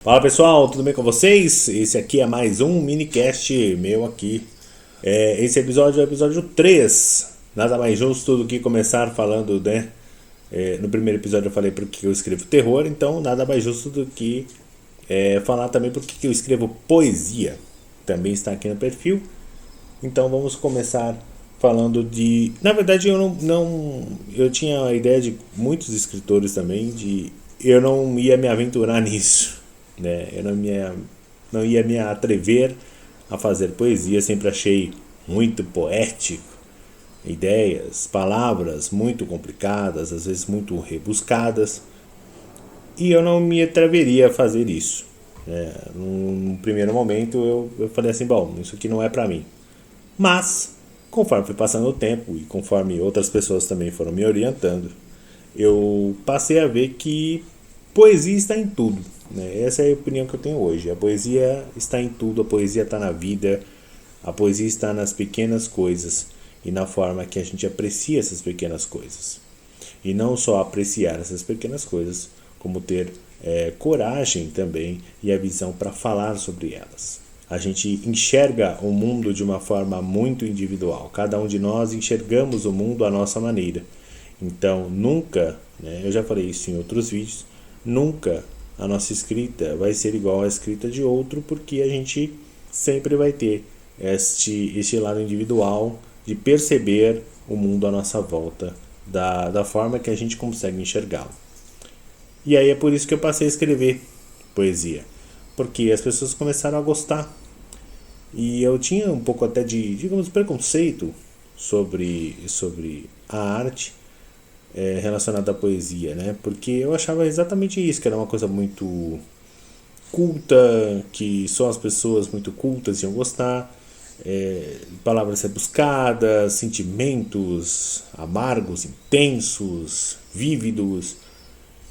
Fala pessoal, tudo bem com vocês? Esse aqui é mais um minicast meu aqui. Esse episódio é o episódio 3. Nada mais justo do que começar falando, né? No primeiro episódio eu falei porque eu escrevo terror, então nada mais justo do que falar também porque eu escrevo poesia. Também está aqui no perfil. Então vamos começar falando de... Na verdade eu tinha a ideia de muitos escritores também, eu não ia me aventurar nisso. Né? Eu não ia me atrever a fazer poesia, sempre achei muito poético, ideias, palavras muito complicadas, às vezes muito rebuscadas, e eu não me atreveria a fazer isso. Né? Num primeiro momento eu falei assim, bom, isso aqui não é para mim. Mas, conforme foi passando o tempo e conforme outras pessoas também foram me orientando, eu passei a ver que poesia está em tudo. Né? Essa é a opinião que eu tenho hoje. A poesia está em tudo, a poesia está na vida, a poesia está nas pequenas coisas e na forma que a gente aprecia essas pequenas coisas. E não só apreciar essas pequenas coisas, como ter coragem também e a visão para falar sobre elas. A gente enxerga o mundo de uma forma muito individual. Cada um de nós enxergamos o mundo à nossa maneira. Então, nunca, né, eu já falei isso em outros vídeos, nunca a nossa escrita vai ser igual à escrita de outro, porque a gente sempre vai ter este lado individual de perceber o mundo à nossa volta da forma que a gente consegue enxergá-lo. E aí é por isso que eu passei a escrever poesia, porque as pessoas começaram a gostar. E eu tinha um pouco até de, digamos, preconceito sobre a arte relacionada à poesia, né? Porque eu achava exatamente isso, que era uma coisa muito culta, que só as pessoas muito cultas iam gostar, palavras rebuscadas, sentimentos amargos, intensos, vívidos.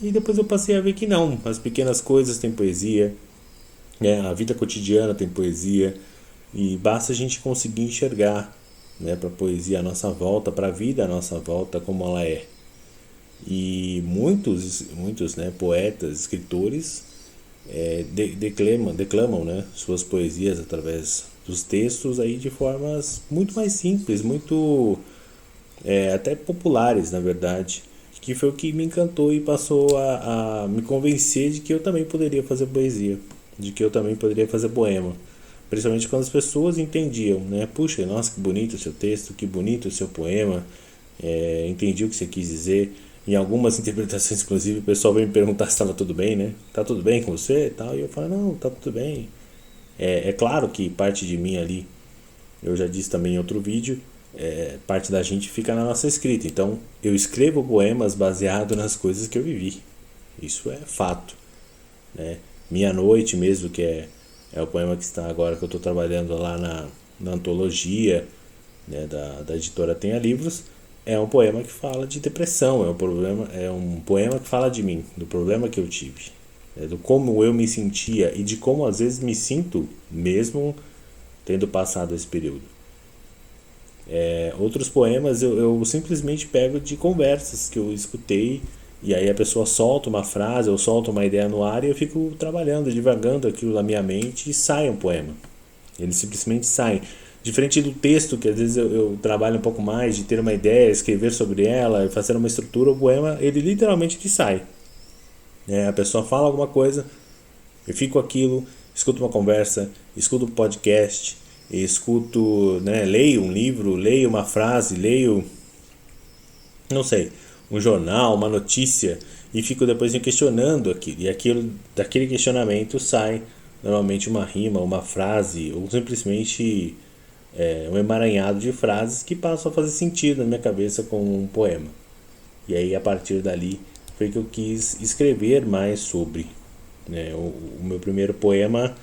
E depois eu passei a ver que não, as pequenas coisas têm poesia, a vida cotidiana tem poesia, e basta a gente conseguir enxergar, né, para a poesia à nossa volta, para a vida à nossa volta como ela é. E muitos né, poetas, escritores declamam né, suas poesias através dos textos aí de formas muito mais simples, muito até populares, na verdade, que foi o que me encantou e passou a me convencer de que eu também poderia fazer poesia, de que eu também poderia fazer poema. Principalmente quando as pessoas entendiam, né? Puxa, nossa, que bonito o seu texto, que bonito o seu poema, entendi o que você quis dizer. Em algumas interpretações, inclusive, o pessoal veio me perguntar se estava tudo bem, né? Tá tudo bem com você e tal? E eu falo, não, tá tudo bem. É claro que parte de mim ali, eu já disse também em outro vídeo, parte da gente fica na nossa escrita. Então, eu escrevo poemas baseado nas coisas que eu vivi. Isso é fato. Né? Minha Noite mesmo, que é o poema que está agora, que eu estou trabalhando lá na antologia, né, da editora Tenha Livros, é um poema que fala de depressão, é um poema que fala de mim, do problema que eu tive, do como eu me sentia e de como às vezes me sinto mesmo tendo passado esse período. Outros poemas eu simplesmente pego de conversas que eu escutei, e aí a pessoa solta uma frase ou solta uma ideia no ar e eu fico trabalhando, divagando aquilo na minha mente e sai um poema. Ele simplesmente sai. Diferente do texto, que às vezes eu trabalho um pouco mais de ter uma ideia, escrever sobre ela, fazer uma estrutura, o poema, ele literalmente sai. A pessoa fala alguma coisa, eu fico aquilo, escuto uma conversa, escuto um podcast, escuto, né, leio um livro, leio uma frase, leio, não sei, um jornal, uma notícia, e fico depois me questionando aquilo. E daquele questionamento sai normalmente uma rima, uma frase, ou simplesmente um emaranhado de frases que passam a fazer sentido na minha cabeça como um poema. E aí a partir dali foi que eu quis escrever mais sobre. Né? O meu primeiro poema,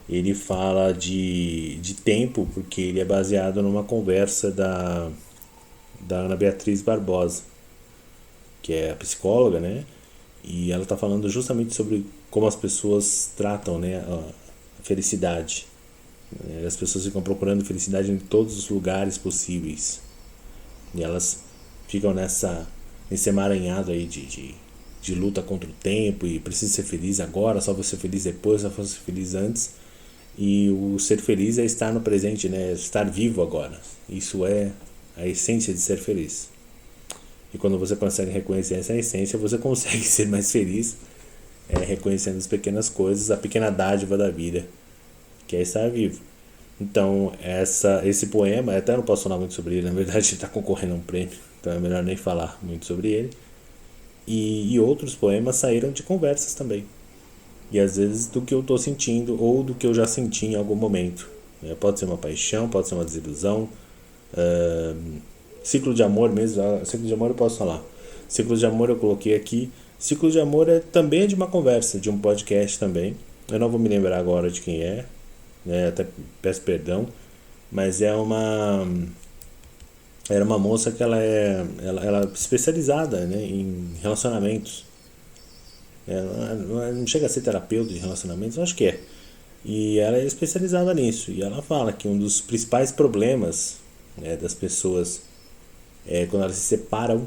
ele fala de tempo, porque ele é baseado numa conversa da Ana Beatriz Barbosa, que é a psicóloga, né? E ela está falando justamente sobre como as pessoas tratam, né, a felicidade. As pessoas ficam procurando felicidade em todos os lugares possíveis. E elas ficam nesse emaranhado aí de de luta contra o tempo e preciso ser feliz agora, só vou ser feliz depois, só vou ser feliz antes. E o ser feliz é estar no presente, né? Estar vivo agora. Isso é a essência de ser feliz. E quando você consegue reconhecer essa essência, você consegue ser mais feliz, reconhecendo as pequenas coisas, a pequena dádiva da vida, que é estar vivo. Então, esse poema, até não posso falar muito sobre ele, na verdade ele está concorrendo a um prêmio, então é melhor nem falar muito sobre ele. E outros poemas saíram de conversas também. E às vezes do que eu estou sentindo ou do que eu já senti em algum momento. Pode ser uma paixão, pode ser uma desilusão, ciclo de amor mesmo. Ciclo de amor eu posso falar. Ciclo de amor eu coloquei aqui. Ciclo de amor também é de uma conversa, de um podcast também. Eu não vou me lembrar agora de quem é, até peço perdão, mas era uma moça que ela é especializada, né, em relacionamentos. Ela não chega a ser terapeuta de relacionamentos, eu acho que é. E ela é especializada nisso. E ela fala que um dos principais problemas, das pessoas quando elas se separam,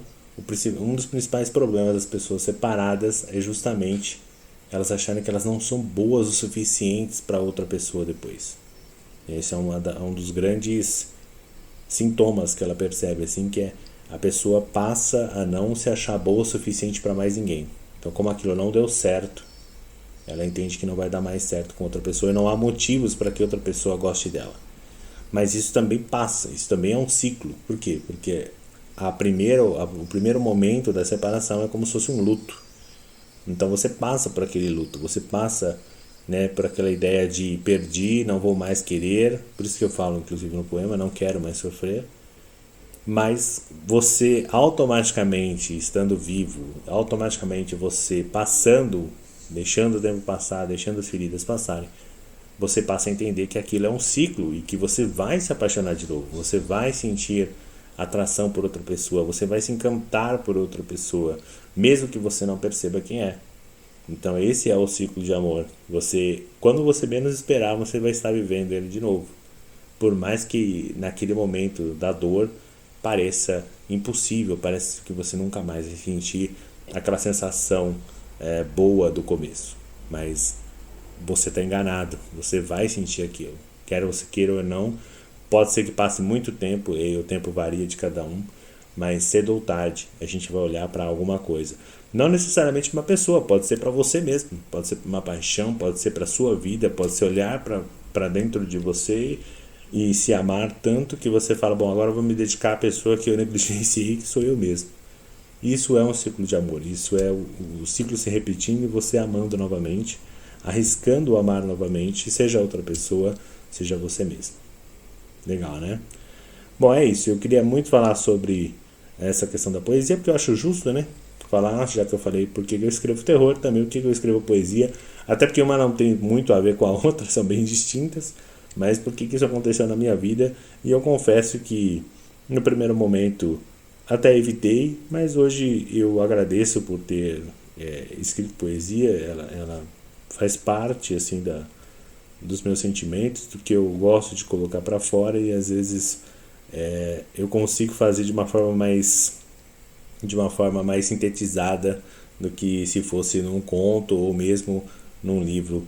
um dos principais problemas das pessoas separadas é justamente elas acharem que elas não são boas o suficientes para outra pessoa depois. Esse é um dos grandes sintomas que ela percebe, assim, que é a pessoa passa a não se achar boa o suficiente para mais ninguém. Então, como aquilo não deu certo, ela entende que não vai dar mais certo com outra pessoa e não há motivos para que outra pessoa goste dela. Mas isso também passa, isso também é um ciclo. Por quê? Porque o primeiro momento da separação é como se fosse um luto. Então você passa por aquele luto, você passa, por aquela ideia de perdi, não vou mais querer. Por isso que eu falo, inclusive no poema, não quero mais sofrer. Mas você automaticamente, estando vivo, automaticamente você passando, deixando o tempo passar, deixando as feridas passarem, você passa a entender que aquilo é um ciclo e que você vai se apaixonar de novo, você vai sentir atração por outra pessoa, você vai se encantar por outra pessoa, mesmo que você não perceba quem é. Então esse é o ciclo de amor. Quando você menos esperar, você vai estar vivendo ele de novo. Por mais que naquele momento da dor pareça impossível, parece que você nunca mais vai sentir aquela sensação boa do começo. Mas você está enganado, você vai sentir aquilo. Quer você queira ou não, pode ser que passe muito tempo, e o tempo varia de cada um, mas cedo ou tarde a gente vai olhar para alguma coisa. Não necessariamente uma pessoa, pode ser para você mesmo, pode ser uma paixão, pode ser para a sua vida, pode ser olhar para dentro de você e se amar tanto que você fala, bom, agora eu vou me dedicar à pessoa que eu negligenciei, que sou eu mesmo. Isso é um ciclo de amor, isso é o ciclo se repetindo e você amando novamente, arriscando amar novamente, seja outra pessoa, seja você mesmo. Legal, né? Bom, é isso. Eu queria muito falar sobre essa questão da poesia, porque eu acho justo, né? Falar, já que eu falei porque eu escrevo terror, também porque eu escrevo poesia. Até porque uma não tem muito a ver com a outra, são bem distintas. Mas porque isso aconteceu na minha vida. E eu confesso que no primeiro momento até evitei, mas hoje eu agradeço por ter escrito poesia. Ela faz parte, assim, dos meus sentimentos, do que eu gosto de colocar para fora, e às vezes eu consigo fazer de uma forma mais sintetizada do que se fosse num conto ou mesmo num livro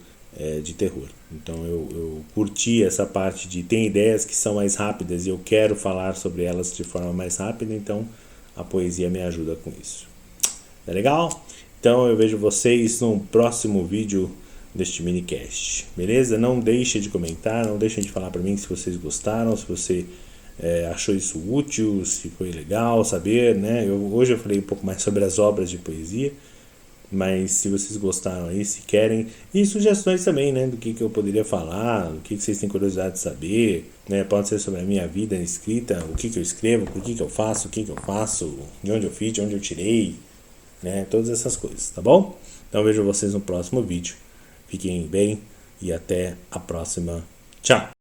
de terror. Então eu curti essa parte de tem ideias que são mais rápidas e eu quero falar sobre elas de forma mais rápida, então a poesia me ajuda com isso. Tá legal? Então eu vejo vocês no próximo vídeo deste minicast, beleza? Não deixe de comentar, não deixem de falar para mim se vocês gostaram, se você achou isso útil, se foi legal saber, né? Hoje eu falei um pouco mais sobre as obras de poesia, mas se vocês gostaram aí, se querem, e sugestões também, né, do que eu poderia falar, o que vocês têm curiosidade de saber, né? Pode ser sobre a minha vida escrita, o que eu escrevo, por que eu faço, o que eu faço, de onde eu fiz, de onde eu tirei, né? Todas essas coisas, tá bom? Então vejo vocês no próximo vídeo. Fiquem bem e até a próxima. Tchau!